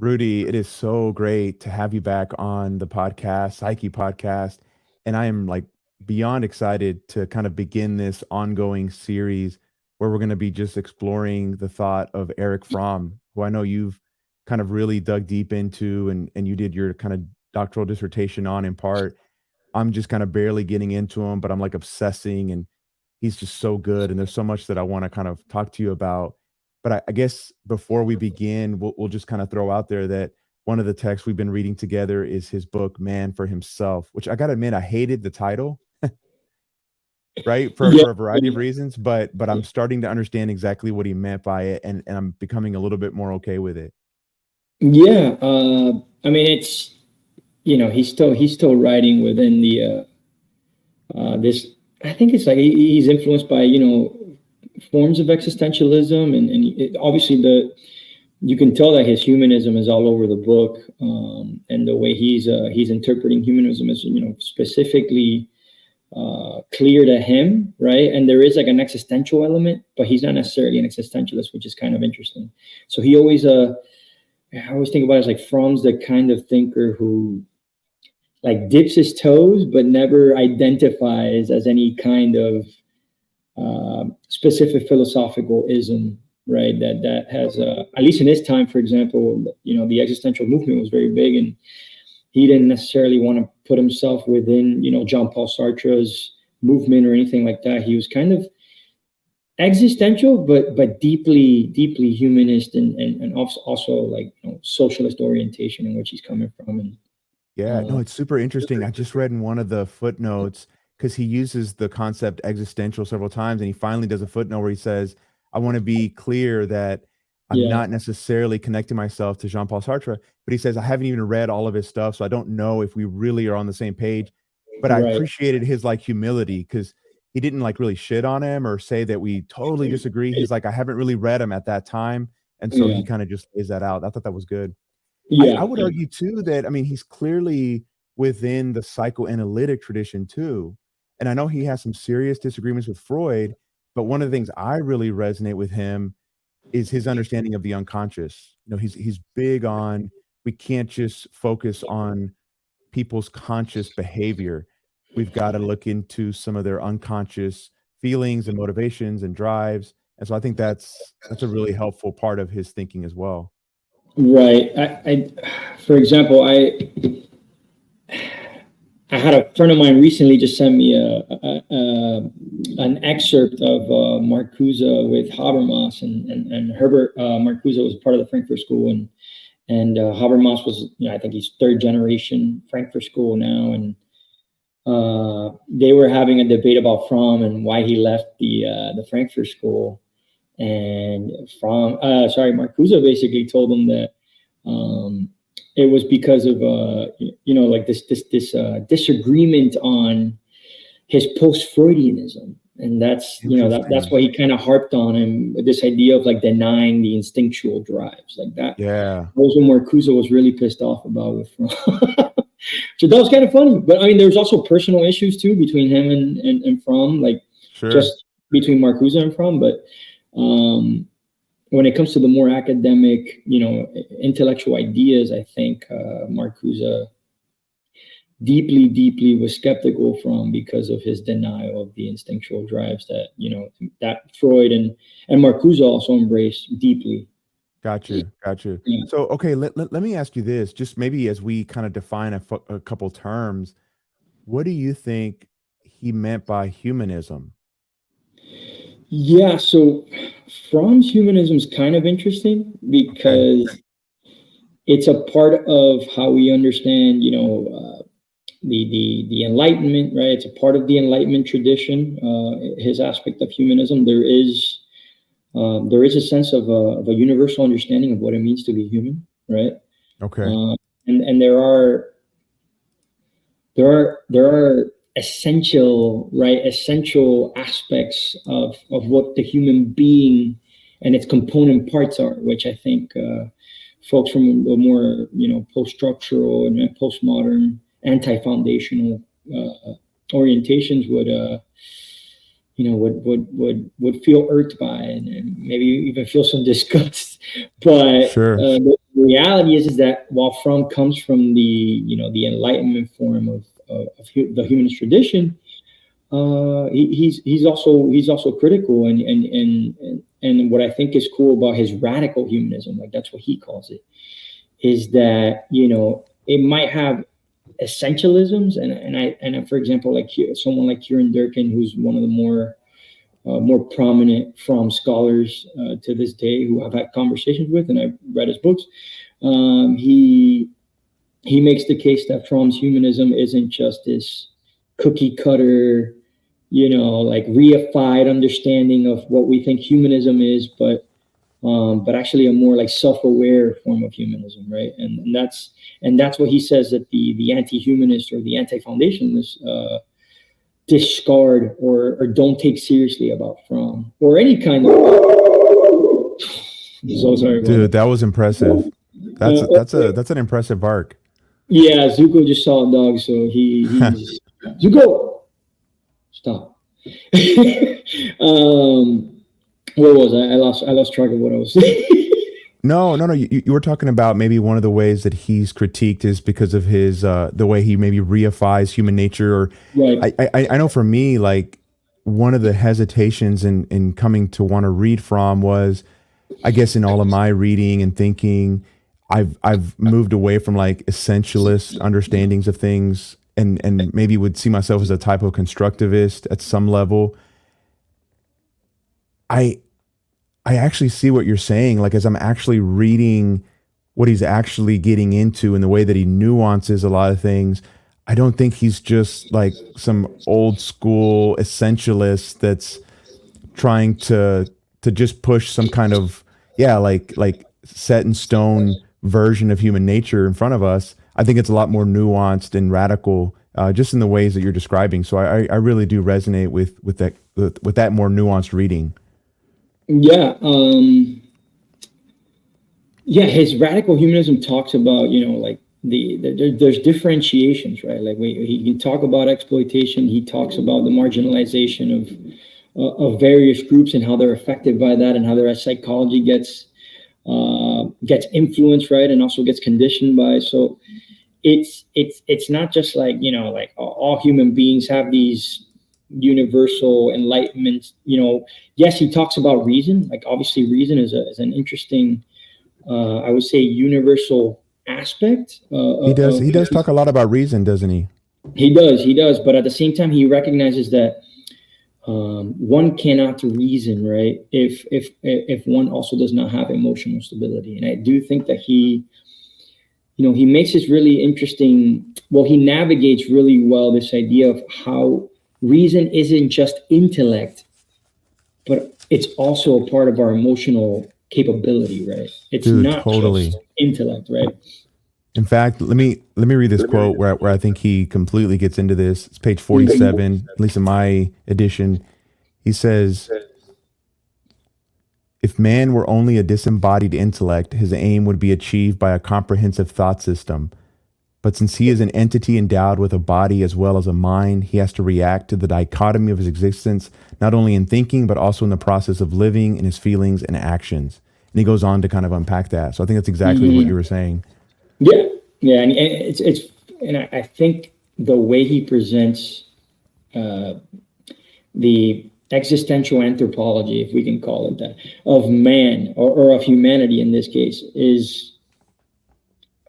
Rudy, it is so great to have you back on the podcast, Psyche podcast. And I am like beyond excited to kind of begin this ongoing series where we're going to be just exploring the thought of Erich Fromm, who I know you've kind of really dug deep into and you did your kind of doctoral dissertation on in part. I'm just kind of barely getting into him, but I'm like obsessing and he's just so good. And there's so much that I want to kind of talk to you about. But I guess before we begin, we'll just kind of throw out there that one of the texts we've been reading together is his book, Man for Himself, which I got to admit, I hated the title, right? Yeah, For a variety of reasons, but I'm starting to understand exactly what he meant by it. And I'm becoming a little bit more okay with it. yeah. I mean, it's he's still writing within the this. I think it's like he's influenced by forms of existentialism, and obviously you can tell that his humanism is all over the book, and the way he's interpreting humanism is specifically clear to him, right? And there is like an existential element, but he's not necessarily an existentialist, which is kind of interesting. So he always I always think about it as like Fromm's the kind of thinker who like dips his toes but never identifies as any kind of specific philosophical ism, right? That has at least in his time, for example, the existential movement was very big, and he didn't necessarily want to put himself within Jean Paul Sartre's movement or anything like that. He was kind of existential, but deeply humanist, and also like socialist orientation in which he's coming from. And Yeah, no, uh, it's super interesting. I just read in one of the footnotes because he uses the concept existential several times, and he finally does a footnote where he says, I want to be clear that I'm yeah, not necessarily connecting myself to Jean-Paul Sartre, but he says, I haven't even read all of his stuff, so I don't know if we really are on the same page. But I right, appreciated his like humility because he didn't like really shit on him or say that we totally disagree. He's like, I haven't really read him at that time. And so yeah, he kind of just lays that out. I thought that was good. I yeah, would argue too that I mean he's clearly within the psychoanalytic tradition too. And I know he has some serious disagreements with Freud, but one of the things I really resonate with him is his understanding of the unconscious. He's big on we can't just focus on people's conscious behavior. We've got to look into some of their unconscious feelings and motivations and drives. And so I think that's a really helpful part of his thinking as well. right. For example, I had a friend of mine recently just send me an excerpt of Marcuse with Habermas, and Herbert Marcuse was part of the Frankfurt School, and Habermas was, I think he's third generation Frankfurt School now, and they were having a debate about Fromm and why he left the Frankfurt School, and Marcuse basically told him that it was because of like this disagreement on his post-Freudianism, and that's Interesting. why he kind of harped on him with this idea of like denying the instinctual drives like that. Yeah, Those what Marcuse was really pissed off about with Fromm. So that was kind of funny, but I mean, there's also personal issues too between him and Fromm, like sure. just between Marcuse and Fromm, but um, when it comes to the more academic, intellectual ideas, I think Marcuse deeply was skeptical from because of his denial of the instinctual drives that Freud and Marcuse also embraced deeply. Got you. Got you. Yeah. So, okay, let me ask you this, just maybe as we kind of define a couple terms, what do you think he meant by humanism? Yeah, so Fromm's humanism is kind of interesting Okay. because it's a part of how we understand, the Enlightenment, right? It's a part of the Enlightenment tradition. His aspect of humanism, there is a sense of a universal understanding of what it means to be human, right? Okay. Uh, and there are essential aspects of what the human being and its component parts are, which I think folks from the more post-structural and postmodern anti-foundational orientations would feel irked by, and maybe even feel some disgust. But Sure. the reality is that while Fromm comes from the Enlightenment form of the humanist tradition, he's also critical, and what I think is cool about his radical humanism, like that's what he calls it, is that it might have essentialisms, and for example, like someone like Kieran Durkin, who's one of the more prominent Fromm scholars to this day, who I've had conversations with, and I've read his books. He makes the case that Fromm's humanism isn't just this cookie cutter, like reified understanding of what we think humanism is, but actually a more like self-aware form of humanism, right? And that's what he says that the anti-humanist or the anti-foundationalists discard or don't take seriously about Fromm or any kind of. So sorry about Dude, that. that was impressive. That's an impressive bark. Yeah, Zuko just saw a dog, so he's Zuko, stop. Where was I? I lost track of what I was saying. No, no, no. You were talking about maybe one of the ways that he's critiqued is because of his the way he maybe reifies human nature. Or Right. I know for me, like one of the hesitations in coming to want to read from was, I guess, in all of my reading and thinking, I've moved away from like essentialist understandings of things, and maybe would see myself as a typo constructivist at some level. I I actually see what you're saying. Like as I'm actually reading what he's actually getting into and the way that he nuances a lot of things, I don't think he's just like some old school essentialist that's trying to just push some kind of, yeah, like set in stone version of human nature in front of us. I think it's a lot more nuanced and radical, just in the ways that you're describing. So I really do resonate with that more nuanced reading. Yeah. Yeah, his radical humanism talks about, like there's differentiations, right? Like he can talk about exploitation. He talks about the marginalization of various groups and how they're affected by that, and how their psychology gets influenced, right, and also gets conditioned by. So it's not just like, like all human beings have these universal enlightenment. Yes, he talks about reason. Like obviously, reason is an interesting, I would say, universal aspect He does talk a lot about reason, doesn't he? he does, but at the same time, he recognizes that one cannot reason, right, if one also does not have emotional stability. And I do think that he makes this really interesting. Well, he navigates really well this idea of how reason isn't just intellect, but it's also a part of our emotional capability, right? It's Dude, not totally. just intellect, right? In fact, let me read this quote where I think he completely gets into this. It's page Mhm. 47, at least in my edition. He says, "If man were only a disembodied intellect, his aim would be achieved by a comprehensive thought system. But since he is an entity endowed with a body as well as a mind, he has to react to the dichotomy of his existence, not only in thinking, but also in the process of living, in his feelings and actions." And he goes on to kind of unpack that. So I think that's exactly what you were saying. Yeah, yeah, and I think the way he presents uh, the existential anthropology, if we can call it that, of man, or of humanity in this case, is,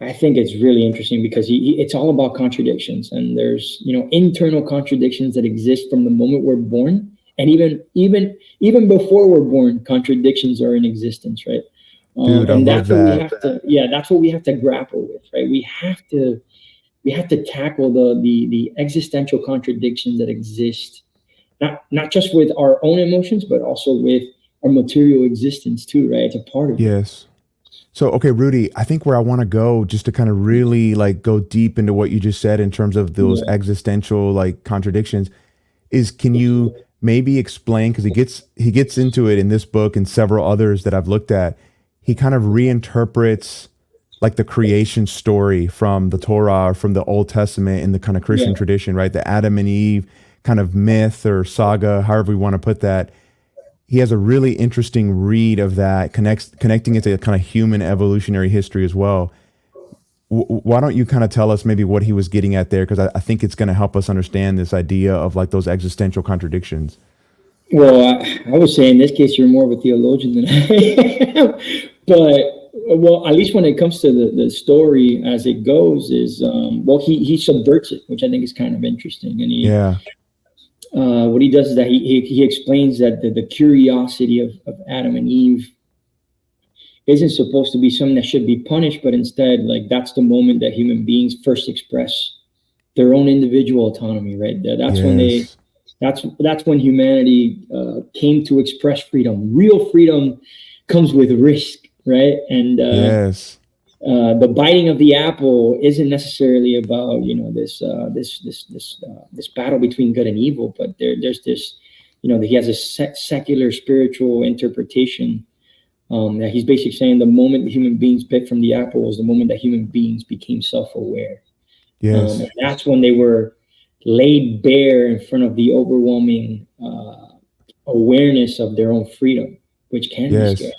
I think it's really interesting because it's all about contradictions, and there's internal contradictions that exist from the moment we're born, and even before we're born, contradictions are in existence, right? Dude, I And love that's what we that. have to, yeah, that's what we have to grapple with, right? We have to tackle the existential contradictions that exist, not just with our own emotions, but also with our material existence too, right? It's a part of it. Yes. So, okay, Rudy, I think where I want to go just to kind of really like go deep into what you just said in terms of those Yeah, existential like contradictions is, can you maybe explain, because he gets into it in this book and several others that I've looked at. He kind of reinterprets like the creation story from the Torah or from the Old Testament in the kind of yeah, Christian tradition, right? The Adam and Eve kind of myth or saga, however we want to put that. He has a really interesting read of that, connecting it to kind of human evolutionary history as well. Why don't you kind of tell us maybe what he was getting at there? Because I think it's going to help us understand this idea of like those existential contradictions. Well, I would say in this case, you're more of a theologian than I am. But, well, at least when it comes to the story as it goes, is well, he subverts it, which I think is kind of interesting. And Yeah. what he does is that he explains that the curiosity of Adam and Eve isn't supposed to be something that should be punished, but instead, like, that's the moment that human beings first express their own individual autonomy, right? That's when they Yes. that's when humanity came to express freedom. Real freedom comes with risk, right? And Yes. the biting of the apple isn't necessarily about this battle between good and evil, but there's this, he has a secular spiritual interpretation, that he's basically saying the moment human beings bit from the apple was the moment that human beings became self-aware. Yes. And that's when they were laid bare in front of the overwhelming awareness of their own freedom, which can be scary. Yes.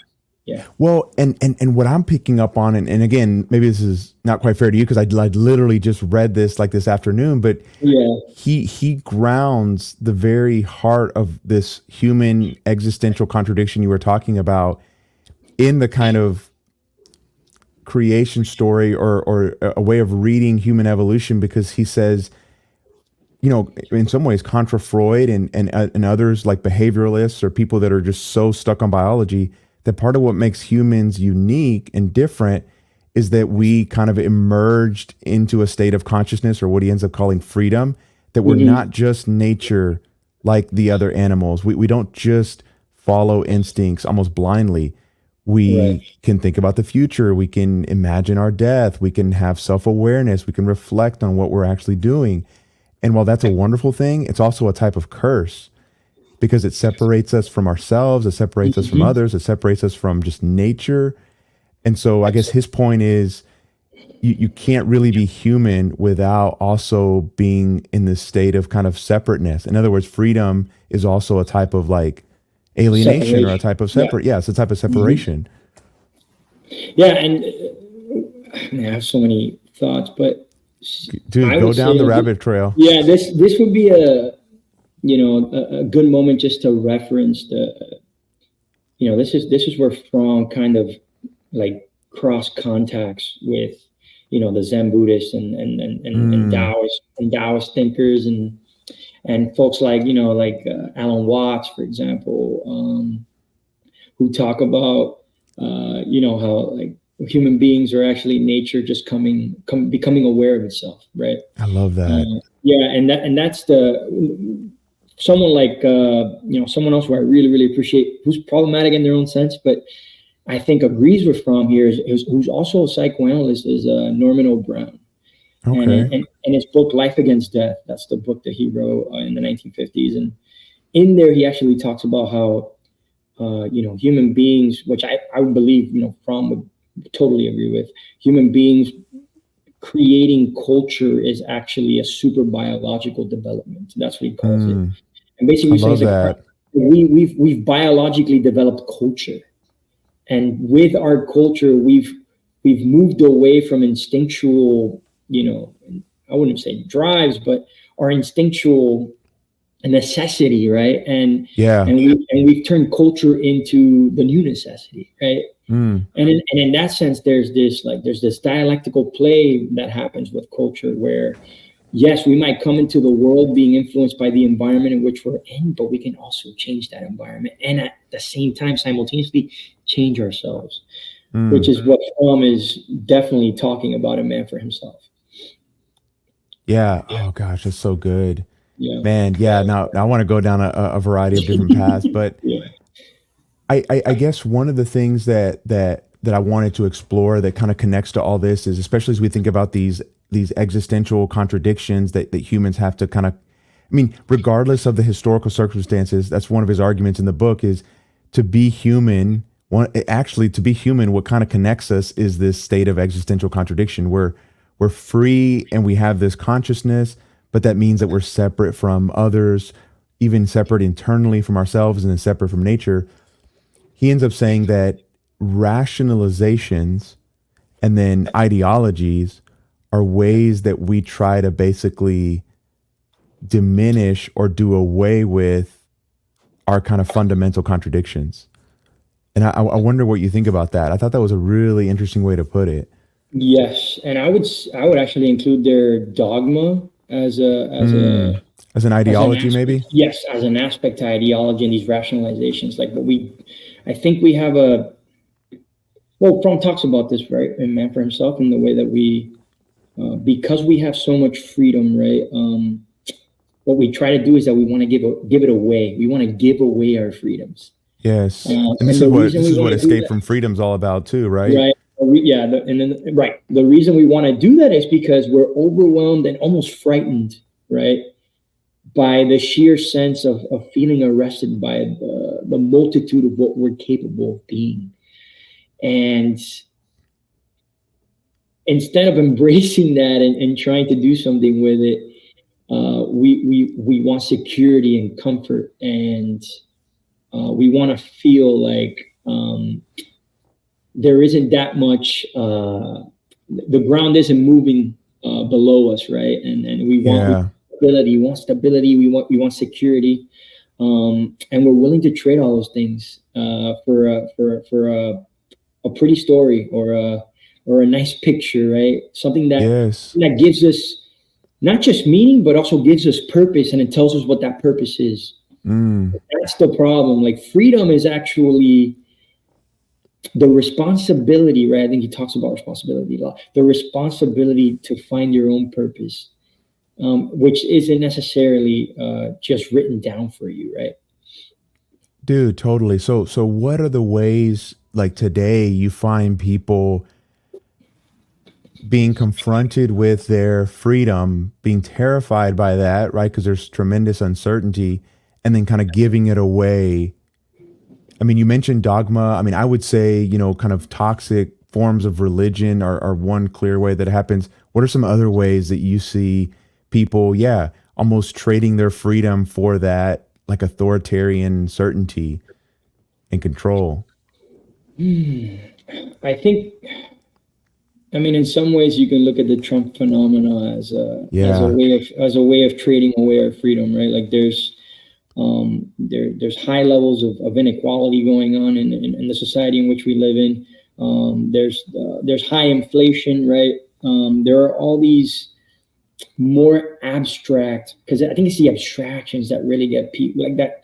Yeah. Well, and what I'm picking up on, and again, maybe this is not quite fair to you because I literally just read this like this afternoon, but Yeah. he grounds the very heart of this human existential contradiction you were talking about in the kind of creation story or a way of reading human evolution, because he says, in some ways, contra Freud and others like behavioralists or people that are just so stuck on biology, that part of what makes humans unique and different is that we kind of emerged into a state of consciousness, or what he ends up calling freedom, that we're Mm-hmm. not just nature like the other animals. We don't just follow instincts almost blindly. Right. We can think about the future. We can imagine our death. We can have self-awareness. We can reflect on what we're actually doing. And while that's a wonderful thing, it's also a type of curse because it separates us from ourselves. It separates us from Mm-hmm. others. It separates us from just nature. And so I guess his point is you can't really be human without also being in this state of kind of separateness. In other words, freedom is also a type of like alienation or a Separation. type of Yeah. separate. Yeah, it's a type of Mm-hmm. separation. Yeah. And I have so many thoughts, but Dude, I go would say, down the rabbit trail. yeah, this would be a good moment just to reference this is where Fromm kind of like cross contacts with the Zen Buddhists and Mm, Taoist thinkers and folks like Alan Watts, for example, who talk about how like human beings are actually nature just becoming aware of itself, right? I love that. Yeah, and that's the someone like someone else who I really appreciate, who's problematic in their own sense, but I think agrees with Fromm here, who's also a psychoanalyst, is Norman O'Brown. And Okay. in his book Life Against Death, that's the book that he wrote in the 1950s, and in there he actually talks about how human beings, which I would believe Fromm would totally agree with, human beings creating culture is actually a super biological development. That's what he calls it. Mm, And basically, I he's saying love it's like that. we've biologically developed culture, and with our culture, we've moved away from instinctual, I wouldn't say drives, but our instinctual necessity, right? And Yeah. we've turned culture into the new necessity, right? Mm, And in that sense, there's this dialectical play that happens with culture where, yes, we might come into the world being influenced by the environment in which we're in, but we can also change that environment and at the same time simultaneously change ourselves, which mm. is what Fromm is definitely talking about in Man for Himself. Yeah. Oh gosh, that's so good. Yeah. Man, yeah. Now I want to go down a variety of different paths, but Yeah. I guess one of the things that I wanted to explore that kind of connects to all this is, especially as we think about these existential contradictions that humans have to kind of, I mean, regardless of the historical circumstances, that's one of his arguments in the book is to be human. Actually, to be human, what kind of connects us is this state of existential contradiction where we're free and we have this consciousness, but that means that we're separate from others, even separate internally from ourselves and then separate from nature. He ends up saying that rationalizations and then ideologies are ways that we try to basically diminish or do away with our kind of fundamental contradictions. And I wonder what you think about that. I thought that was a really interesting way to put it. Yes, and I would actually include their dogma as Mm. As an as an ideology, aspect. maybe? Yes, as an aspect to ideology and these rationalizations. Like, but I think we have a, well, Fromm talks about this, right, in Man for Himself, in the way that because we have so much freedom, right? What we try to do is that we want to give it away. We want to give away our freedoms. Yes. And And the reason this we is want what to do Escape that, from Freedom's all about too, right? right? Yeah, and then right. The reason we want to do that is because we're overwhelmed and almost frightened, right, by the sheer sense of feeling arrested by the multitude of what we're capable of being. And instead of embracing that and trying to do something with it, we want security and comfort, and we want to feel like there isn't that much. The ground isn't moving below us, right? And Yeah. stability. We want stability. We want security, and we're willing to trade all those things for a pretty story or a nice picture, right? Something Yes. that gives us not just meaning, but also gives us purpose, and it tells us what that purpose is. Mm. That's the problem. Like, freedom is actually the responsibility, right? I think he talks about responsibility a lot. The responsibility to find your own purpose, which isn't necessarily just written down for you, right? Dude, totally. So what are the ways like today you find people being confronted with their freedom, being terrified by that, right? Because there's tremendous uncertainty, and then kind of giving it away. I mean, you mentioned dogma. I mean, I would say, kind of toxic forms of religion are one clear way that happens. What are some other ways that you see people, yeah, almost trading their freedom for that like authoritarian certainty and control? I think, I mean, in some ways, you can look at the Trump phenomena Yeah. as a way of trading away our freedom, right? Like, there's high levels of inequality going on in the society in which we live in. There's high inflation, right? There are all these more abstract, because I think it's the abstractions that really get people like that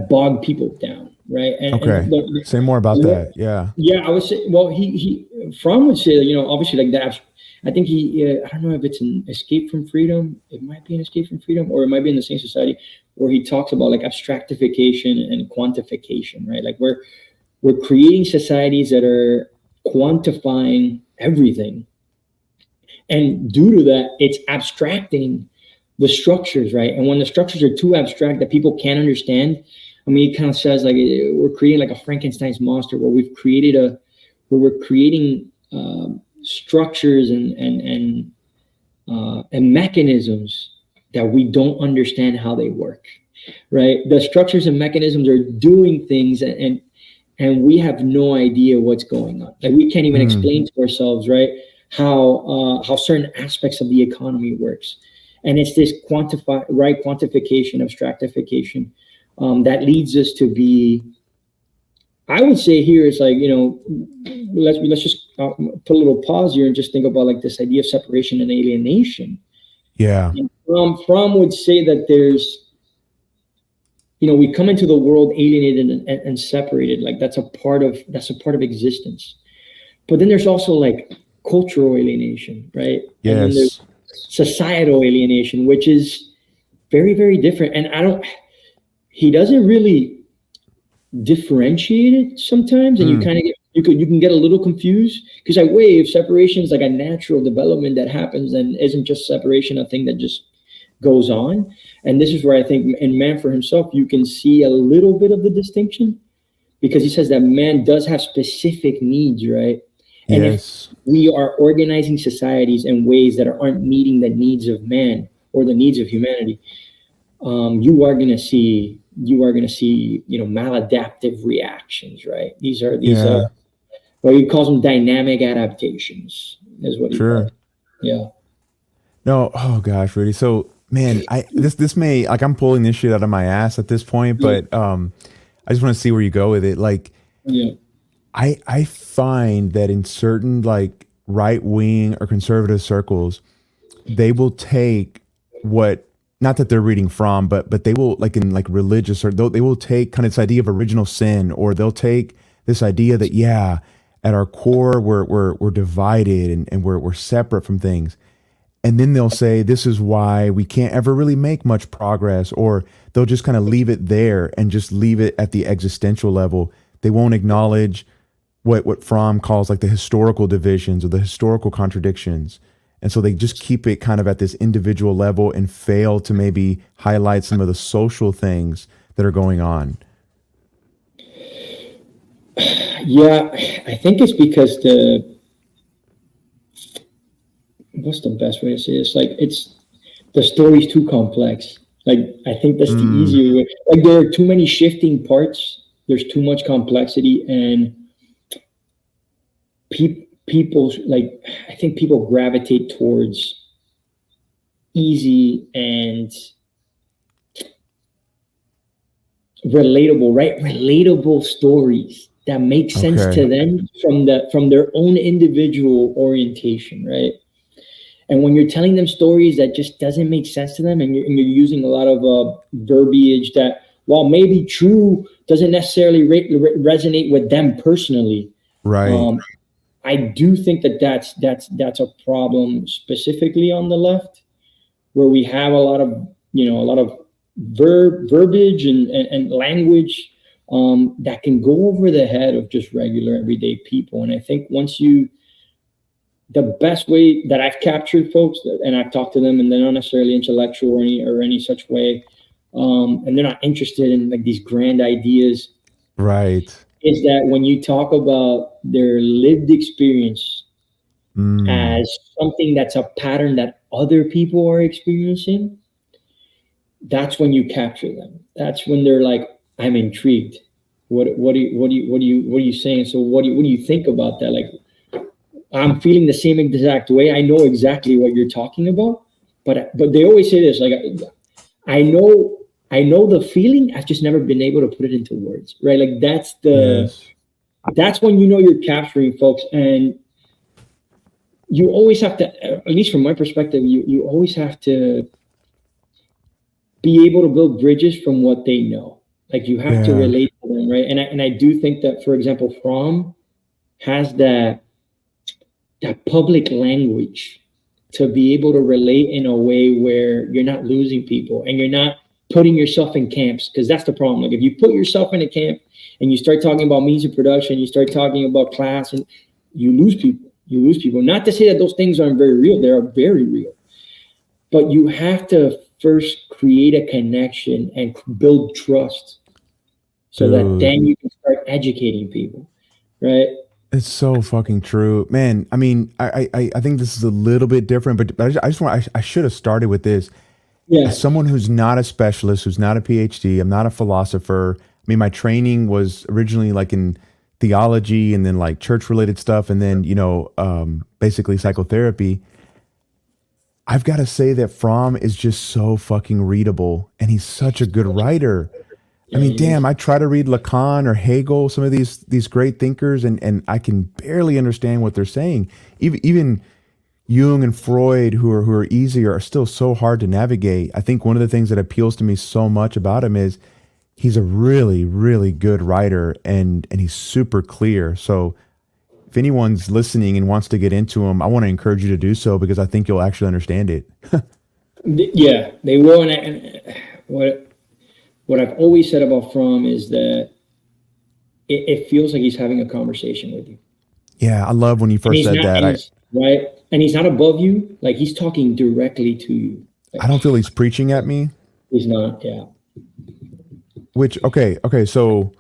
bog people down, right? And Okay. Say more about that. Yeah. yeah, I would say. Well, he Fromm would say that, obviously, like that. I think I don't know if it's an escape from freedom. It might be an escape from freedom, or it might be in the same society where he talks about like abstractification and quantification, right? Like, we're creating societies that are quantifying everything, and due to that, it's abstracting the structures, right? And when the structures are too abstract that people can't understand, I mean, it kind of says like we're creating like a Frankenstein's monster, where we're creating structures and mechanisms that we don't understand how they work, right? The structures and mechanisms are doing things, and we have no idea what's going on. Like, we can't even Mm. explain to ourselves, right, how certain aspects of the economy works. And it's this quantification, abstractification, that leads us to be. I would say here it's like, let's just put a little pause here and just think about like this idea of separation and alienation. Yeah. And Fromm would say that we come into the world alienated and separated. Like, that's a part of existence. But then there's also like cultural alienation, right? And then there's Yes. societal alienation, which is very, very different. And he doesn't really differentiate it sometimes, and you Mm. kind of you can get a little confused, because like, wait, if separation is like a natural development that happens, then isn't just separation a thing that just goes on? And this is where I think in Man for Himself you can see a little bit of the distinction, because he says that man does have specific needs, right? And if Yes. we are organizing societies in ways that aren't meeting the needs of man, or the needs of humanity, you are going to see maladaptive reactions, right? These are Yeah, what he calls them dynamic adaptations, is what he calls sure. them. Yeah. No, oh gosh, Rudy. So, man, this may, like, I'm pulling this shit out of my ass at this point, Yeah. but I just want to see where you go with it. Like, Yeah. I find that in certain like right wing or conservative circles, they will take what, not that they're reading from, but they will, like in like religious, or they will take kind of this idea of original sin, or they'll take this idea that, yeah, at our core we're divided, and we're separate from things. And then they'll say this is why we can't ever really make much progress, or they'll just kind of leave it there and just leave it at the existential level. They won't acknowledge what Fromm calls like the historical divisions or the historical contradictions. And so they just keep it kind of at this individual level and fail to maybe highlight some of the social things that are going on. Yeah, I think it's because what's the best way to say this? Like, it's the story's too complex. Like, I think that's the Mm, easier way. Like, there are too many shifting parts. There's too much complexity, and people like, I think people gravitate towards easy and relatable, right? Relatable stories that make sense okay. to them from their own individual orientation, right? And when you're telling them stories that just doesn't make sense to them, and you're using a lot of verbiage that, while maybe true, doesn't necessarily resonate with them personally. Right. Um, I do think that that's a problem specifically on the left, where we have a lot of verbiage and language that can go over the head of just regular everyday people. And I think the best way that I've captured folks, and I've talked to them, and they're not necessarily intellectual or any such way, and they're not interested in like these grand ideas, Right. is that when you talk about their lived experience Mm, as something that's a pattern that other people are experiencing, that's when you capture them. That's when they're like, I'm intrigued. What are you saying? So what do you think about that? Like, I'm feeling the same exact way. I know exactly what you're talking about, but they always say this, like, I know the feeling. I've just never been able to put it into words, right? Like, yes. that's when you know you're capturing folks. And you always have to, at least from my perspective, you always have to be able to build bridges from what they know. Like, you have to Yeah. relate to them, right? And I do think that, for example, Fromm has that public language to be able to relate in a way where you're not losing people and you're not putting yourself in camps, because that's the problem. Like, if you put yourself in a camp and you start talking about means of production, you start talking about class, and you lose people. You lose people. Not to say that those things aren't very real; they are very real. But you have to first create a connection and build trust, so that Dude, then you can start educating people, right? it's so fucking true, man. I mean, I think this is a little bit different, but I just want, I should have started with this. Yeah. As someone who's not a specialist, who's not a PhD, I'm not a philosopher. I mean, my training was originally like in theology, and then like church related stuff, and then, basically psychotherapy. I've got to say that Fromm is just so fucking readable, and he's such a good writer. I Yeah, mean, he damn, is. I try to read Lacan or Hegel, some of these great thinkers, and I can barely understand what they're saying. Even Jung and Freud, who are easier, are still so hard to navigate. I think one of the things that appeals to me so much about him is he's a really, really good writer, and he's super clear. So if anyone's listening and wants to get into him, I want to encourage you to do so, because I think you'll actually understand it. Yeah, they will. And what I've always said about Fromm is that it feels like he's having a conversation with you, Yeah, I love when you and first said that. he's right, and he's not above you. Like, he's talking directly to you. I Like, don't feel he's preaching at me. he's not. Yeah. Which, okay, so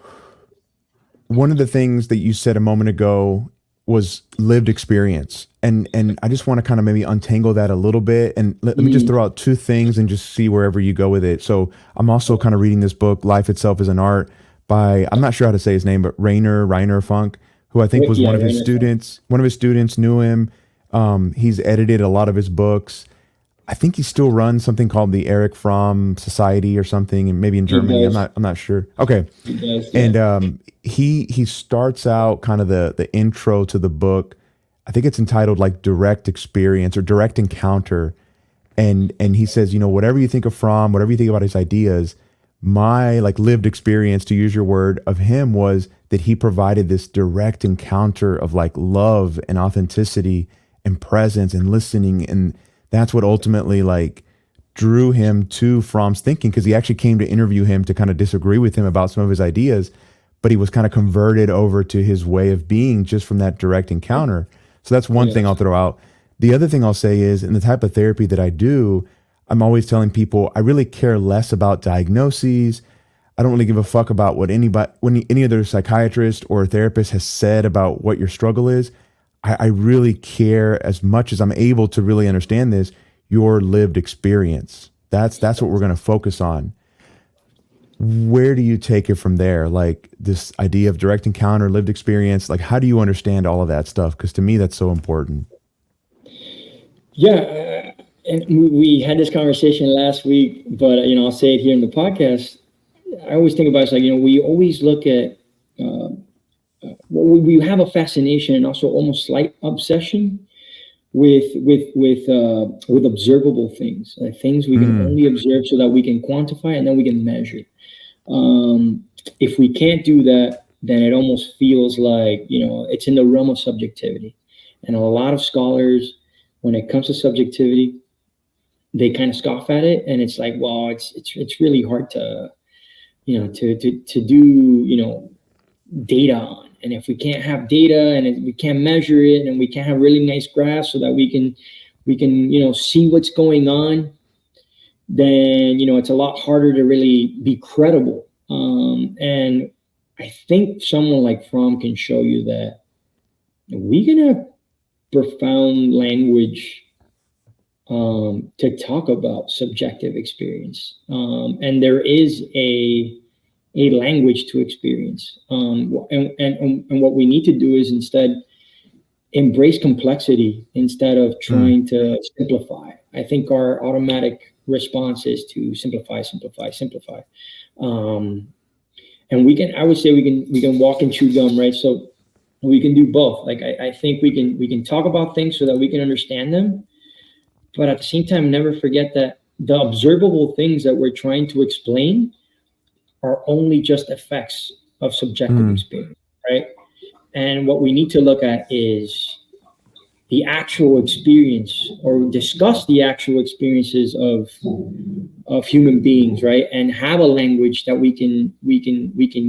one of the things that you said a moment ago was lived experience. And I just want to kind of maybe untangle that a little bit. And let me just throw out two things and just see wherever you go with it. So I'm also kind of reading this book, Life Itself is an Art, by, I'm not sure how to say his name, but Rainer Funk, who I think was Yeah, one of right his now. students. One of his students knew him. He's edited a lot of his books. I think he still runs something called the Erich Fromm Society or something, and maybe in He Germany. does. I'm not sure. Okay. He does. Yeah. And he starts out kind of the intro to the book. I think it's entitled like Direct Experience or Direct Encounter. And he says, you know, whatever you think of Fromm, whatever you think about his ideas, my like lived experience, to use your word, of him was that he provided this direct encounter of like love and authenticity and presence and listening. And that's what ultimately like drew him to Fromm's thinking, because he actually came to interview him to kind of disagree with him about some of his ideas, but he was kind of converted over to his way of being just from that direct encounter. So that's one Yeah. thing I'll throw out. The other thing I'll say is, in the type of therapy that I do, I'm always telling people I really care less about diagnoses. I don't really give a fuck about what any other psychiatrist or therapist has said about what your struggle is. I really care, as much as I'm able to really understand this, your lived experience. That's what we're going to focus on. Where do you take it from there? Like this idea of direct encounter, lived experience, like how do you understand all of that stuff? Because to me, that's so important. Yeah. And we had this conversation last week, but I'll say it here in the podcast. I always think about it, it's like, we always look at, we have a fascination and also almost slight obsession with observable things, like things we can Mm, only observe so that we can quantify and then we can measure. If we can't do that, then it almost feels like it's in the realm of subjectivity. And a lot of scholars, when it comes to subjectivity, they kind of scoff at it, and it's like, well, it's really hard to to do data on. And if we can't have data and we can't measure it and we can't have really nice graphs so that we can see what's going on, then it's a lot harder to really be credible. And I think someone like Fromm can show you that we can have profound language to talk about subjective experience, and there is a language to experience. And what we need to do is instead embrace complexity instead of mm, trying to simplify. I think our automatic response is to simplify, simplify, simplify. Um, and I would say we can walk and chew gum, right? So we can do both. Like I think we can talk about things so that we can understand them, but at the same time, never forget that the observable things that we're trying to explain are only just effects of subjective mm, experience, right? And what we need to look at is the actual experience, or discuss the actual experiences of human beings, right? And have a language that we can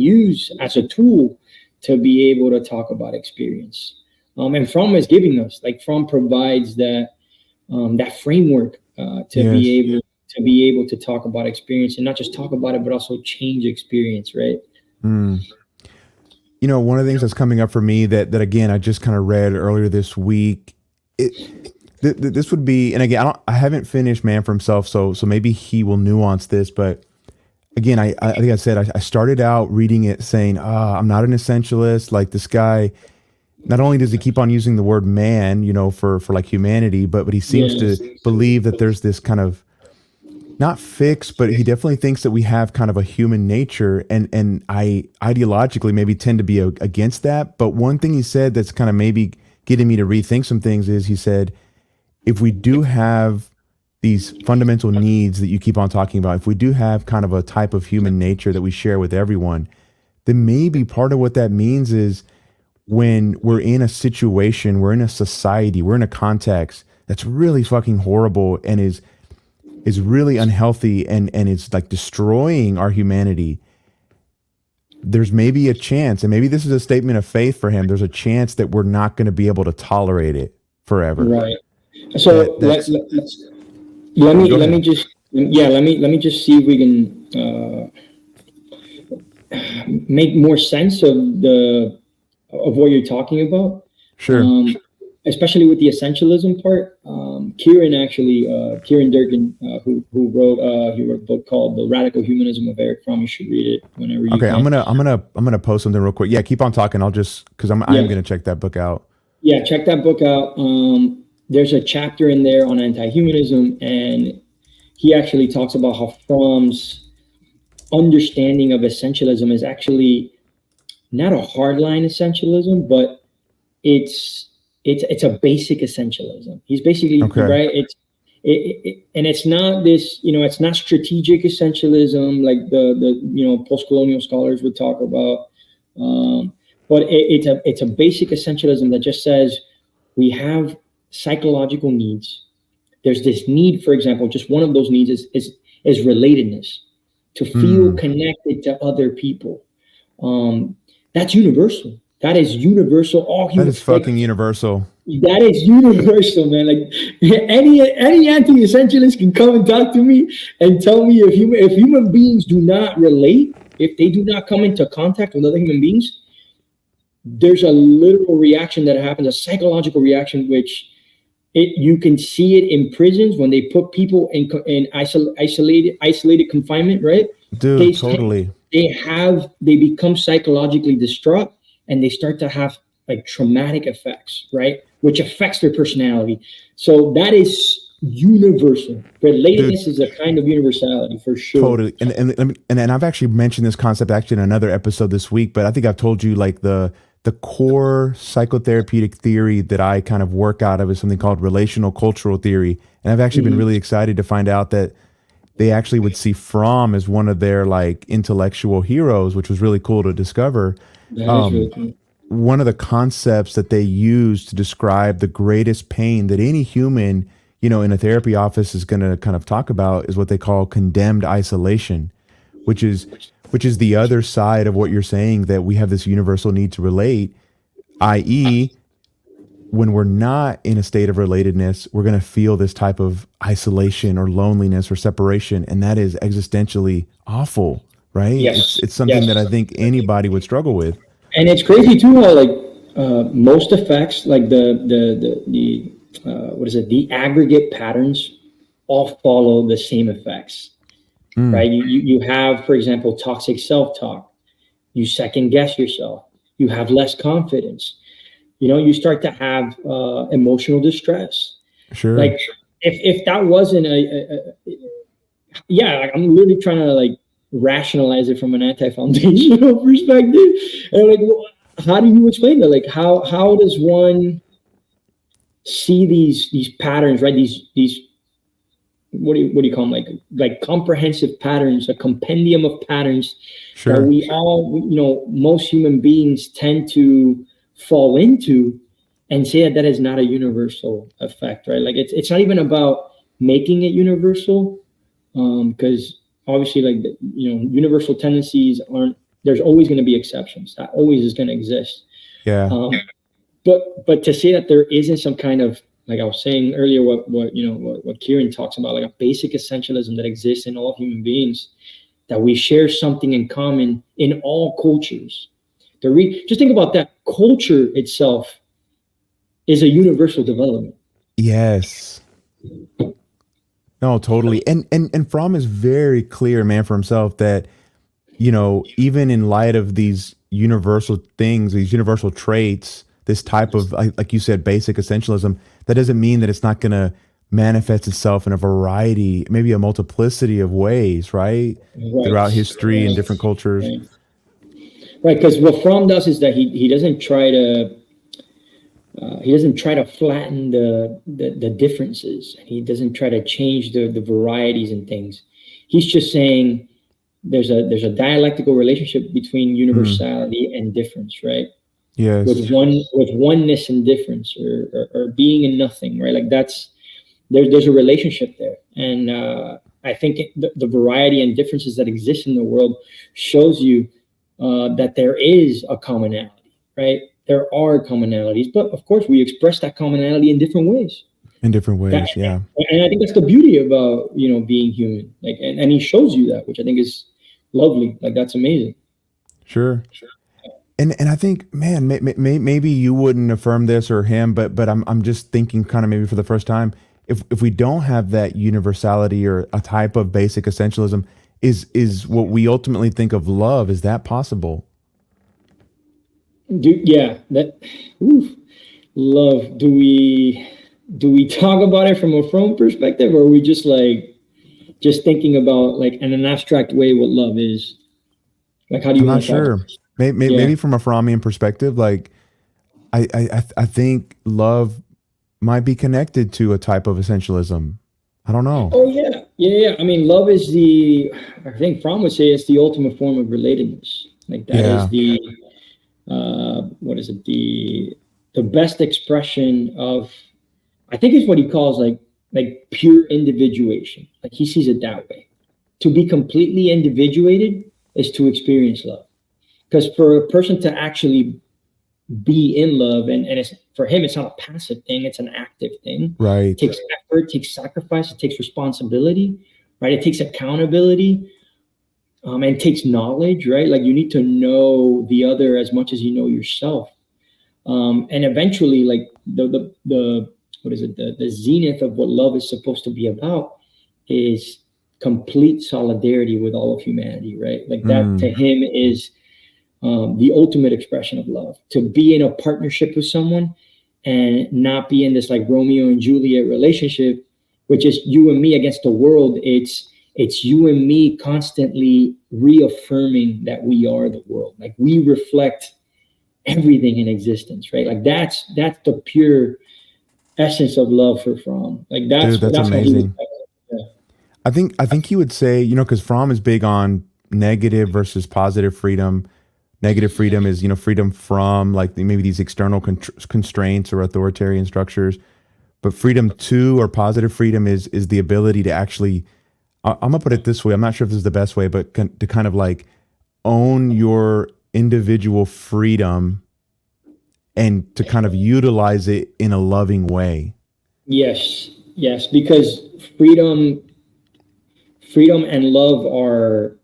use as a tool to be able to talk about experience. And Fromm is giving us, like, Fromm provides that framework to yes. be able to talk about experience, and not just talk about it, but also change experience, right? Mm. You know, one of the things that's coming up for me that again I just kind of read earlier this week. It this would be, and again I haven't finished Man for Himself, so maybe he will nuance this, but again I think I said I started out reading it saying, I'm not an essentialist. Like this guy, not only does he keep on using the word man, you know, for like humanity, but he seems Yeah. to believe that there's this kind of, not fix, but he definitely thinks that we have kind of a human nature, and I ideologically maybe tend to be against that. But one thing he said that's kind of maybe getting me to rethink some things is, he said, if we do have these fundamental needs that you keep on talking about, if we do have kind of a type of human nature that we share with everyone, then maybe part of what that means is, when we're in a situation, we're in a society, we're in a context that's really fucking horrible and is really unhealthy, and it's like destroying our humanity, there's maybe a chance, and maybe this is a statement of faith for him, there's a chance that we're not going to be able to tolerate it forever. Right. So let, That's let, let me Go let me ahead. just yeah let me just see if we can make more sense of what you're talking about. Sure. Especially with the essentialism part. Kieran Durkin, he wrote a book called The Radical Humanism of Erich Fromm. You should read it whenever you Okay, can. I'm gonna post something real quick. Yeah, keep on talking. I'll just because I am Yeah, gonna check that book out. yeah, check that book out. There's a chapter in there on anti-humanism, and he actually talks about how Fromm's understanding of essentialism is actually not a hardline essentialism, but it's a basic essentialism. He's basically Okay. right. And it's not this, it's not strategic essentialism like the post-colonial scholars would talk about. Um, but it's a basic essentialism that just says we have psychological needs. There's this need, for example, just one of those needs is relatedness, to feel Mm, connected to other people. Um, that's universal. That is universal. All that human, is like fucking universal. that is universal, man. Like any anti-essentialist can come and talk to me and tell me if human beings do not relate, if they do not come into contact with other human beings, there's a literal reaction that happens, a psychological reaction, which you can see it in prisons when they put people in isolated confinement, right? They Dude, totally. they become psychologically distraught, and they start to have like traumatic effects, right? Which affects their personality. So that is universal. Dude, Relatedness is a kind of universality for sure. totally. And I've actually mentioned this concept actually in another episode this week, but I think I've told you like the core psychotherapeutic theory that I kind of work out of is something called relational cultural theory. And I've actually been Mhm. really excited to find out that they actually would see Fromm as one of their like intellectual heroes, which was really cool to discover. That is Um, really cool. one of the concepts that they use to describe the greatest pain that any human, in a therapy office is going to kind of talk about is what they call condemned isolation, which is the other side of what you're saying, that we have this universal need to relate, i.e., when we're not in a state of relatedness, we're going to feel this type of isolation or loneliness or separation, and that is existentially awful, right? It's Yes, it's something that I yes. think anybody would struggle with. And it's crazy too how like most effects, like the what is it, the aggregate patterns, all follow the same effects, Mm, right? You have, for example, toxic self-talk. You second guess yourself. You have less confidence. You start to have emotional distress. Like sure. if that wasn't yeah, like I'm really trying to like rationalize it from an anti-foundational perspective. And like, how do you explain that? Like, how does one see these patterns, right? These what do you call them? Like comprehensive patterns, a compendium of patterns that Sure. most human beings tend to fall into, and say that is not a universal effect, right? Like it's not even about making it universal, because obviously like universal tendencies aren't, there's always going to be exceptions, that always is going to exist. Yeah. Um, but to say that there isn't some kind of, like I was saying earlier, what Kieran talks about, like a basic essentialism that exists in all human beings, that we share something in common in all cultures. Just think about that. Culture itself is a universal development. Yes. No, totally. And Fromm is very clear, man, for himself that, even in light of these universal things, these universal traits, this type of, like you said, basic essentialism, that doesn't mean that it's not going to manifest itself in a variety, maybe a multiplicity of ways, right? Throughout Right. history and different cultures. Right. Right. Because what Fromm does is that he doesn't try to flatten the differences. He doesn't try to change the varieties and things. He's just saying there's a dialectical relationship between Mm, universality and difference, right? yes. With oneness and difference, or being and nothing, right? Like there's a relationship there. And I think the variety and differences that exist in the world shows you that there is a commonality, right? There are commonalities, but of course we express that commonality in different ways. In different That, ways. Yeah. and I think that's the beauty about being human. Like, and he shows you that, which I think is lovely. Like that's amazing. Sure. And I think, man, maybe you wouldn't affirm this or him, but I'm just thinking kind of maybe for the first time, if we don't have that universality or a type of basic essentialism, is what we ultimately think of love, is that possible? Yeah, that oof, love. Do we talk about it from a Fromm perspective, or are we just like just thinking about like in an abstract way what love is? Like, how do I'm you not want to talk? sure. Yeah. Maybe from a Frommian perspective, like I think love might be connected to a type of essentialism. I don't know. Oh yeah, yeah, yeah. I mean, love is the. I think Fromm would say it's the ultimate form of relatedness. Like that is Yeah, the. What is it? The best expression of. I think it's what he calls like pure individuation. Like he sees it that way. To be completely individuated is to experience love. Because for a person to actually be in love, and it's for him, it's not a passive thing, it's an active thing. It right. takes effort, it takes sacrifice, it takes responsibility, right? It takes accountability, and it takes knowledge, right? Like you need to know the other as much as you know yourself. And eventually, like the what is it, the zenith of what love is supposed to be about is complete solidarity with all of humanity, right? Like that to Mm, him is the ultimate expression of love. To be in a partnership with someone and not be in this like Romeo and Juliet relationship, which is you and me against the world. It's you and me constantly reaffirming that we are the world. Like we reflect everything in existence, right? Like that's the pure essence of love for Fromm. Like dude, that's that's how he was. amazing. I think he would say, because Fromm is big on negative versus positive freedom. Negative freedom is, freedom from like maybe these external constraints or authoritarian structures. But freedom to, or positive freedom, is the ability to actually. I'm gonna put it this way. I'm not sure if this is the best way, but to kind of like own your individual freedom and to kind of utilize it in a loving way. Yes, yes, because freedom and love are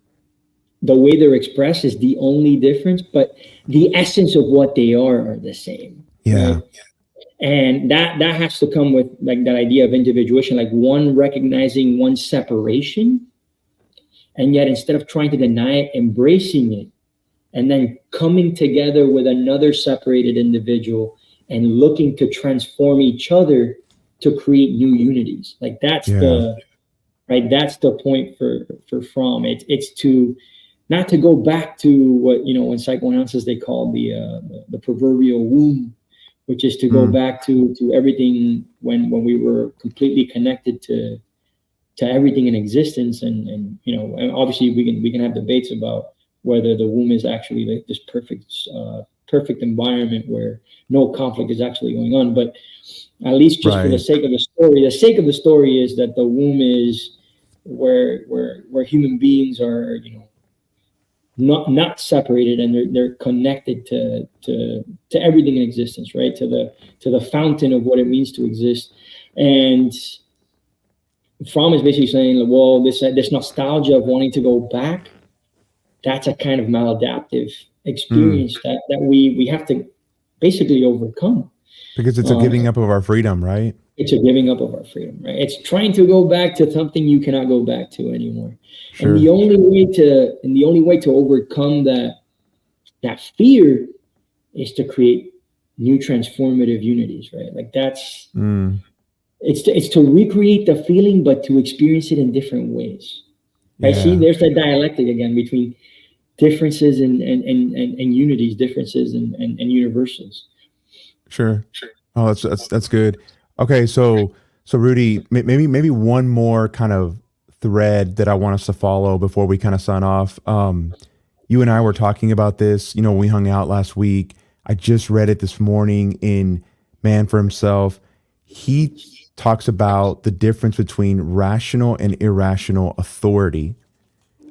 the way they're expressed is the only difference, but the essence of what they are the same, right? Yeah. And that has to come with like that idea of individuation, like one recognizing one's separation, and yet instead of trying to deny it, embracing it, and then coming together with another separated individual and looking to transform each other to create new unities. Like that's Yeah. the right. That's the point for Fromm. It's to not to go back to what when psychoanalysis they call the proverbial womb, which is to go Mm, back to everything when we were completely connected to everything in existence, and obviously we can have debates about whether the womb is actually like this perfect environment where no conflict is actually going on, but at least just for the right. sake of the story is that the womb is where human beings are not separated, and they're connected to everything in existence, right? To the fountain of what it means to exist. And Fromm is basically saying, well, this nostalgia of wanting to go back, that's a kind of maladaptive Mm, experience that we have to basically overcome. because it's a Um, giving up of our freedom, right? it's a giving up of our freedom, right? It's trying to go back to something you cannot go back to anymore. And the Sure. only way to overcome that fear is to create new transformative unities, right? Like that's Mm, it's to recreate the feeling, but to experience it in different ways. Right? See, yeah. there's that dialectic again between differences and unities, differences and universals. Sure. Oh, that's good. Okay, so Rudy, maybe one more kind of thread that I want us to follow before we kind of sign off. You and I were talking about this, when we hung out last week. I just read it this morning in Man for Himself. He talks about the difference between rational and irrational authority.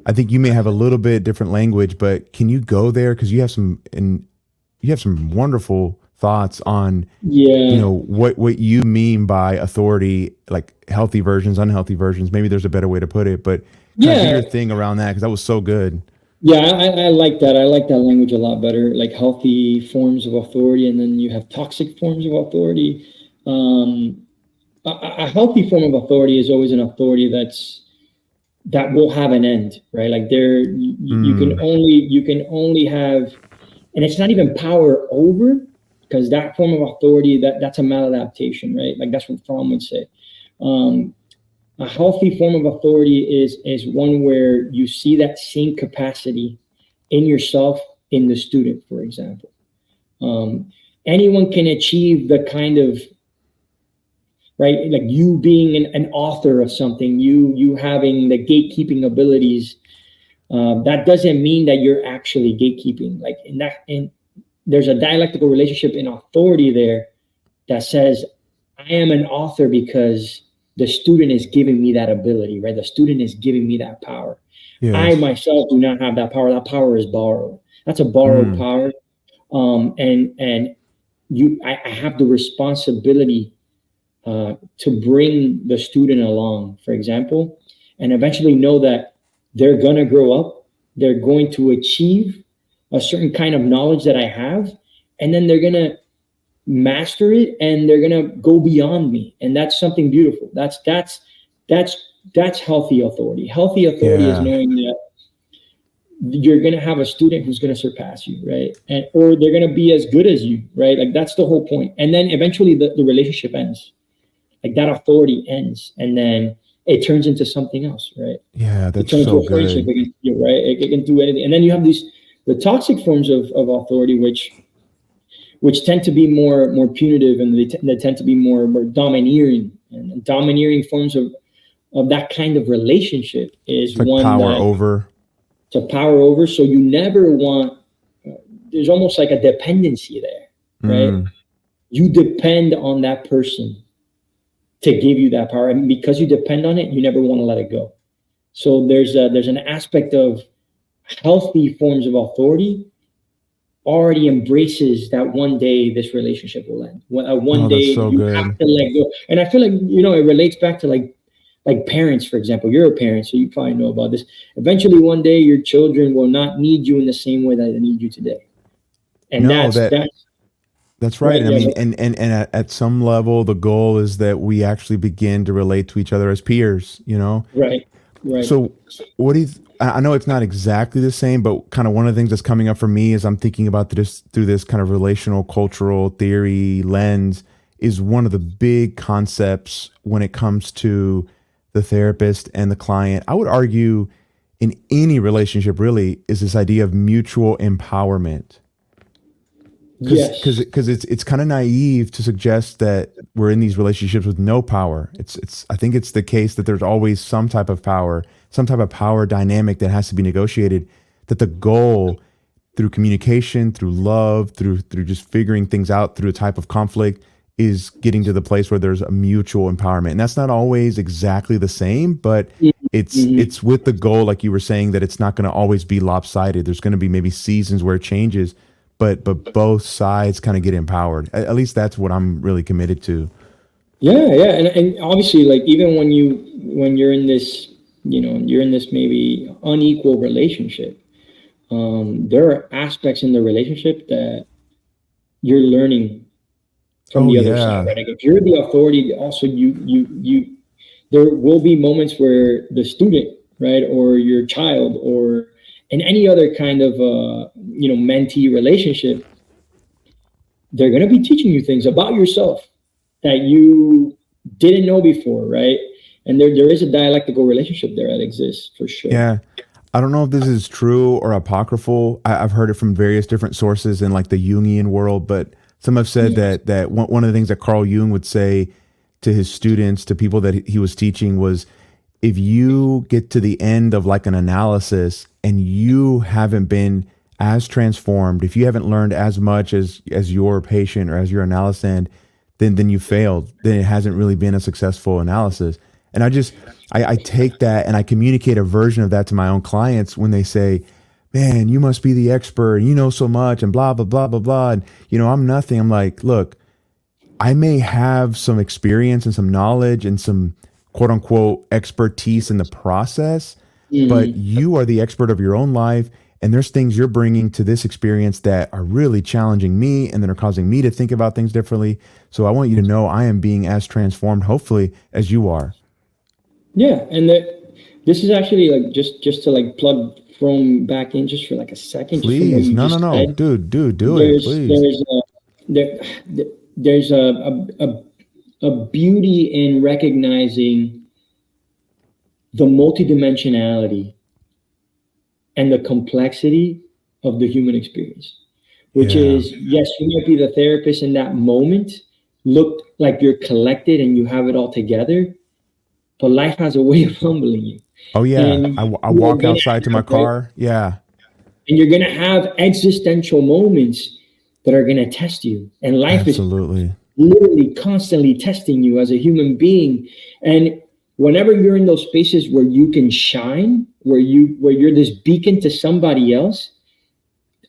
I think you may have a little bit different language, but can you go there? Because you have some wonderful thoughts on Yeah, what you mean by authority, like healthy versions, unhealthy versions. Maybe there's a better way to put it, but kind of do yeah. your thing around that because that was so good. Yeah, I like that. I like that language a lot better. Like healthy forms of authority, and then you have toxic forms of authority. Um, a healthy form of authority is always an authority that will have an end, right? Like Mm, you can only have, and it's not even power over, because that form of authority, that's a maladaptation, right? Like that's what Fromm would say. Um, a healthy form of authority is one where you see that same capacity in yourself in the student, for example. Um, Anyone can achieve the kind of, right, like you being an author of something, you having the gatekeeping abilities. That doesn't mean that you're actually gatekeeping. Like in that, in there's a dialectical relationship in authority there that says, I am an author because the student is giving me that ability, right? The student is giving me that power. I yes. myself do not have that power. That power is borrowed. That's a borrowed Mm, power. And I have the responsibility to bring the student along, for example, and eventually know that they're going to grow up, they're going to achieve a certain kind of knowledge that I have, and then they're going to master it and they're going to go beyond me. And that's something beautiful. That's that's healthy authority. Healthy authority is yeah. knowing that you're going to have a student who's going to surpass you, right? And or they're going to be as good as you, right? Like that's the whole point. And then eventually the relationship ends, like that authority ends, and then it turns into something else, right? Yeah, It that's turns into so a friendship good. against you, right? It can do anything. And then you have these the toxic forms of authority, which tend to be more punitive, and they tend to be more domineering. And domineering forms of that kind of relationship is It's like one power that over. to power over. So you never want. There's almost like a dependency there, right? Mm, You depend on that person to give you that power, and because you depend on it, you never want to let it go. So there's an aspect of healthy forms of authority already embraces that one day this relationship will end. One oh, day that's so you have good. to let go. And I feel like, it relates back to like parents, for example. You're a parent, so you probably know about this. Eventually, one day your children will not need you in the same way that they need you today, and No, that's that's right. right. And I Yeah, mean, and at some level, the goal is that we actually begin to relate to each other as peers, you know? right, right. So what do you, I know it's not exactly the same, but kind of one of the things that's coming up for me as I'm thinking about this through this kind of relational cultural theory lens is one of the big concepts when it comes to the therapist and the client. I would argue in any relationship really is this idea of mutual empowerment, Yes. because it's kind of naive to suggest that we're in these relationships with no power. It's I think it's the case that there's always some type of power dynamic that has to be negotiated. That the goal through communication, through love, through just figuring things out through a type of conflict is getting to the place where there's a mutual empowerment. And that's not always exactly the same, but Mhm. it's with the goal, like you were saying, that it's not going to always be lopsided. There's going to be maybe seasons where it changes, but both sides kind of get empowered. At least that's what I'm really committed to. Yeah, yeah, and obviously, like even when you're in this, you're in this maybe unequal relationship. There are aspects in the relationship that you're learning from Oh the other side, yeah. right? Like if you're the authority, also there will be moments where the student, right, or your child, or in any other kind of mentee relationship, they're going to be teaching you things about yourself that you didn't know before, right? And there is a dialectical relationship there that exists for sure. Yeah. I don't know if this is true or apocryphal. I've heard it from various different sources in like the Jungian world, but some have said Yeah. that one of the things that Carl Jung would say to his students, to people that he was teaching, was if you get to the end of like an analysis and you haven't been as transformed, if you haven't learned as much as your patient or as your analysand, then you failed. Then it hasn't really been a successful analysis. And I take that and I communicate a version of that to my own clients when they say, "Man, you must be the expert and you know so much and blah blah blah blah blah." And I'm nothing. I'm like, look, I may have some experience and some knowledge and some quote unquote expertise in the process, but Mm-hmm. you are the expert of your own life. And there's things you're bringing to this experience that are really challenging me and that are causing me to think about things differently. So I want you to know I am being as transformed, hopefully, as you are. Yeah, and this is actually like just to like plug from back in just for like a second, just from what Please. you No, no, just no. said. Dude, do it. There's Please. there's a there there's a beauty in recognizing the multidimensionality and the complexity of the human experience, which Yeah. is, yes, you might be the therapist in that moment, look like you're collected and you have it all together, but life has a way of humbling you. Oh, yeah. And I you are walk going outside to to my have, right? car. Yeah. And you're going to have existential moments that are going to test you. And life is Absolutely. literally constantly testing you as a human being. And whenever you're in those spaces where you can shine, where you're this beacon to somebody else,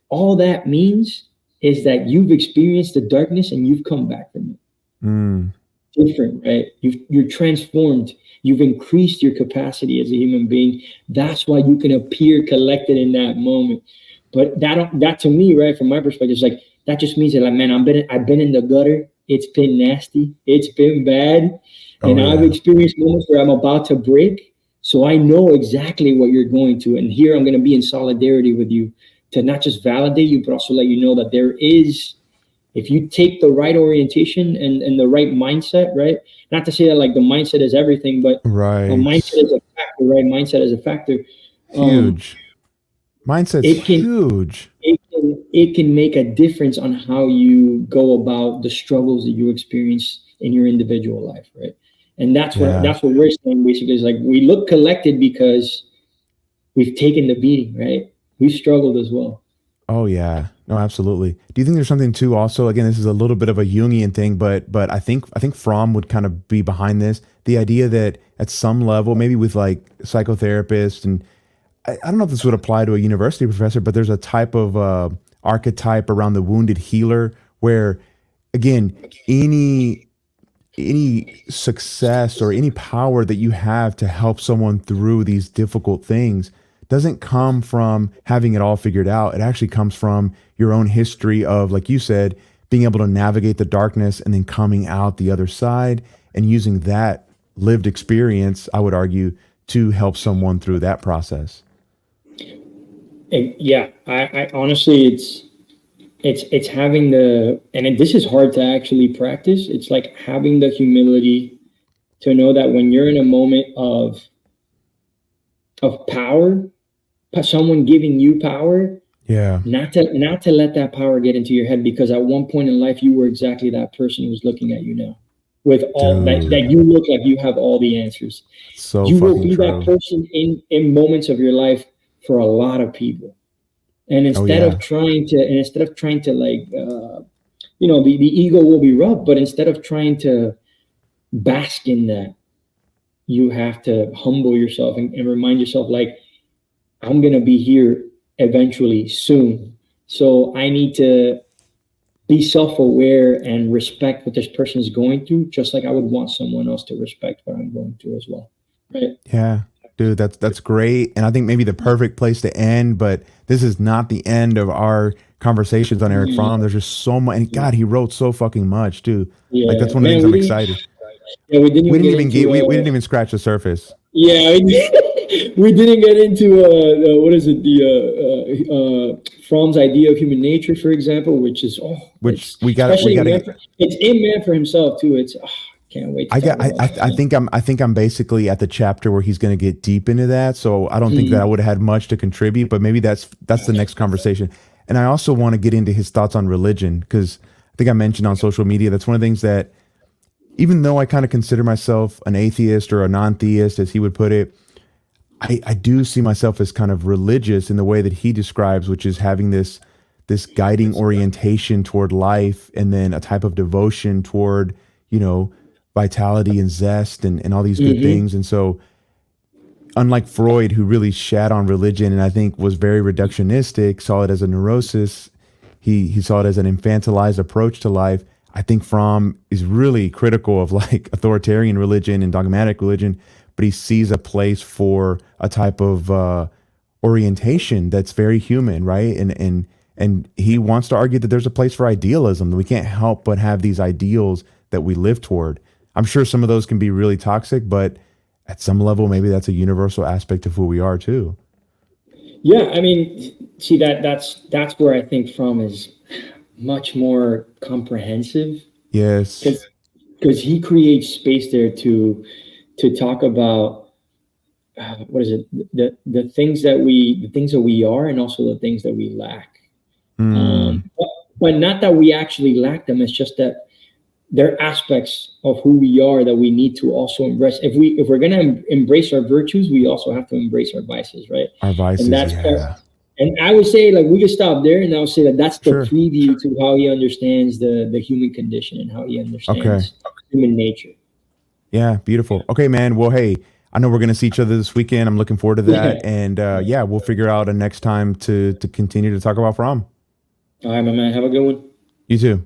all that means is that you've experienced the darkness and you've come back from it Mm. different, right? You're transformed. You've increased your capacity as a human being. That's why you can appear collected in that moment. But that to me, right, from my perspective, is like that just means that, like, man, I've been in the gutter. It's been nasty. It's been bad, Oh, and I've yeah. experienced moments where I'm about to break. So I know exactly what you're going to, and here I'm going to be in solidarity with you to not just validate you, but also let you know that there is, if you take the right orientation and the right mindset, right? Not to say that like the mindset is everything, but a mindset Right. is a factor, right? Mindset is a factor. Um, Huge. Mindset's it can huge. it can make a difference on how you go about the struggles that you experience in your individual life, right? And Yeah. that's what we're saying basically is like we look collected because we've taken the beating, right? We've struggled as well. Oh, yeah. No, absolutely. Do you think there's something too also, again, this is a little bit of a Jungian thing, but I think Fromm would kind of be behind this. The idea that at some level, maybe with like psychotherapists, and I don't know if this would apply to a university professor, but there's a type of archetype around the wounded healer where, again, any success or any power that you have to help someone through these difficult things doesn't come from having it all figured out. It actually comes from your own history of, like you said, being able to navigate the darkness and then coming out the other side and using that lived experience, I would argue, to help someone through that process. And yeah, I honestly, it's having the, and this is hard to actually practice. It's like having the humility to know that when you're in a moment of power, someone giving you power, Yeah, not to let that power get into your head, because at one point in life you were exactly that person who's looking at you now with all that dude, you look like you have all the answers. that's so You will fucking be that true. person in moments of your life for a lot of people. And Oh, yeah. instead of trying to like the ego will be rough, but instead of trying to bask in that, you have to humble yourself and remind yourself like, I'm gonna be here eventually soon. So I need to be self-aware and respect what this person is going through, just like I would want someone else to respect what I'm going through as well. Right. Yeah, dude, that's great. And I think maybe the perfect place to end, but this is not the end of our conversations on Eric Fromm. There's just so much, and God, he wrote so fucking much, too. Like that's Yeah, one of the man, things I'm excited. we didn't We even didn't get even get into we didn't even scratch the surface, yeah, we didn't get into what is it, the Fromm's idea of human nature, for example, which is, which it's we especially got to get. it's in man for himself too. It's can't wait to talk about that. I think I'm basically at the chapter where he's going to get deep into that. So I don't think that I Mhm. would have had much to contribute, but maybe that's the next conversation. And I also want to get into his thoughts on religion because I think I mentioned on social media that's one of the things that, even though I kind of consider myself an atheist or a non-theist, as he would put it, I do see myself as kind of religious in the way that he describes, which is having this guiding orientation toward life and then a type of devotion toward, you know, vitality and zest and all these good Mhm. things. And so unlike Freud, who really shat on religion and I think was very reductionistic, saw it as a neurosis, he saw it as an infantilized approach to life. I think Fromm is really critical of like authoritarian religion and dogmatic religion, but he sees a place for a type of orientation that's very human, right? And he wants to argue that there's a place for idealism. We can't help but have these ideals that we live toward. I'm sure some of those can be really toxic, but at some level, maybe that's a universal aspect of who we are too. Yeah, I mean, see that's where I think Fromm is much more comprehensive Yes. because he creates space there to talk about what is it the things that we are and also the things that we lack. Mm, But not that we actually lack them. It's just that they're aspects of who we are that we need to also embrace. If we're gonna embrace our virtues, we also have to embrace our vices, right? our And vices. that's Yeah. and I would say like we could stop there, and I would say that that's the Sure. preview to how he understands the human condition and how he Okay. understands human nature. Yeah. Beautiful. Okay, man. Well, hey, I know we're going to see each other this weekend. I'm looking forward to Yeah. that. And yeah, we'll figure out a next time to continue to talk about From. All right, my man. Have a good one. You too.